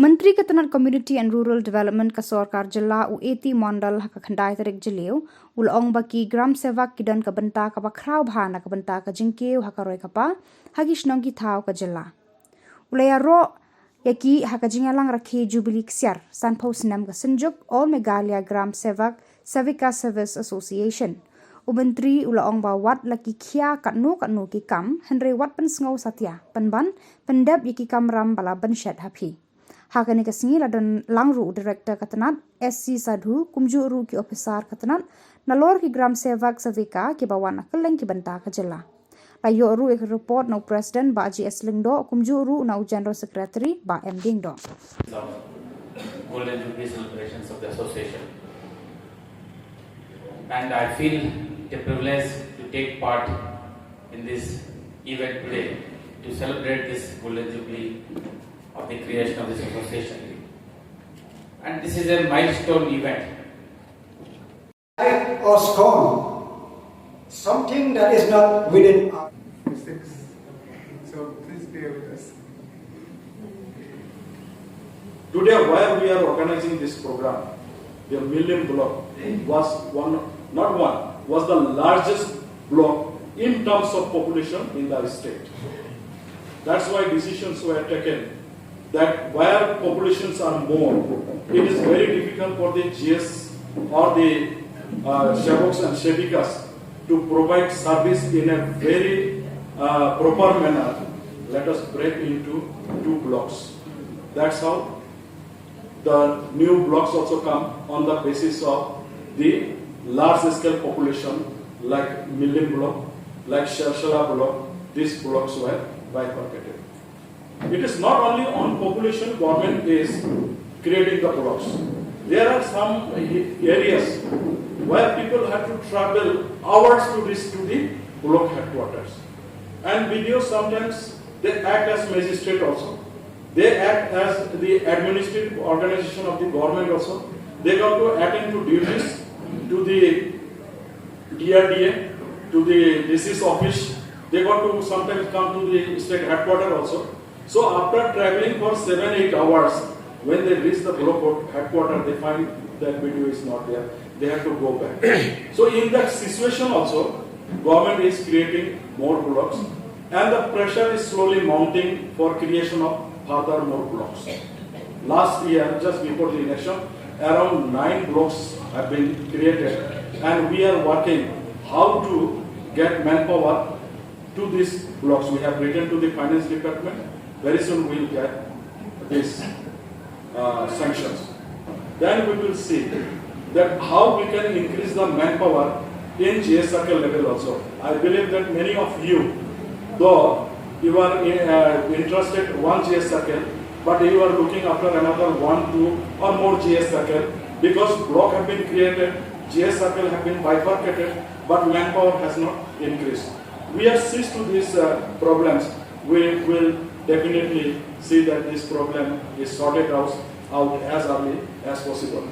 Menteri Ketenaga Community and Rural Development ka Sarkar Jilla U80 Mandal ha khandai tarik jileu ulong baki gram sevak kidan ka benta ka bakrau bhana ka benta ka jingkeu ha karoi kapa hagi Shnong ki thau ka jilla ulaya ro yaki ha ka jingalang Rakhe Jubili Ksiar sanpho Snem ka senjuk all Meghalaya gram Sevak-Sevika Service Association Menteri ulong ba wat laki Ksiar katnu ki kam henry wat pen sngau satya penban pendap yaki kamram bala banshat hapi Hakani kasingi ladan langru director katanat SC Sadhu kumjuru ki officer katanat nalor ki gram Sevak-Sevika ki bawana keleng ki benta ka jilla layo ru ek report no president ba GS Lingdo kumjuru na general secretary ba MD do Golden Jubilee celebrations of the association, and I feel the privilege to take part in this event today to celebrate this Golden Jubilee of the creation of this association. And this is a milestone event. Or scorn, something that is not within our mistakes. So please bear with us. Today, why we are organizing this program, the Million Block was was the largest block in terms of population in the state. That's why decisions were taken that where populations are more, it is very difficult for the GS or the Sevak-Sevikas to provide service in a very proper manner. Let us break into 2 blocks. That's how the new blocks also come on the basis of the large scale population like Million Block, like Shala Block. These blocks were bifurcated. It is not only on population government is creating the blocks. There are some areas where people have to travel hours to reach to the block headquarters. And videos sometimes they act as magistrate also. They act as the administrative organization of the government also. They got to attend to duties to the DRDA, to the disease office. They got to sometimes come to the state headquarters also. So after traveling for 7-8 hours, when they reach the block headquarters, they find that video is not there. They have to go back. So in that situation also, government is creating more blocks, and the pressure is slowly mounting for creation of further more blocks. Last year, just before the election, around 9 blocks have been created, and we are working how to get manpower to these blocks. We have written to the finance department. Very soon we will get these sanctions. Then we will see that how we can increase the manpower in GS circle level also. I believe that many of you, though you are interested in one GS circle, but you are looking after another 1, 2 or more GS circle, because block have been created, GS circle have been bifurcated, but manpower has not increased. We are seized to these problems. We will definitely see that this problem is sorted out as early as possible.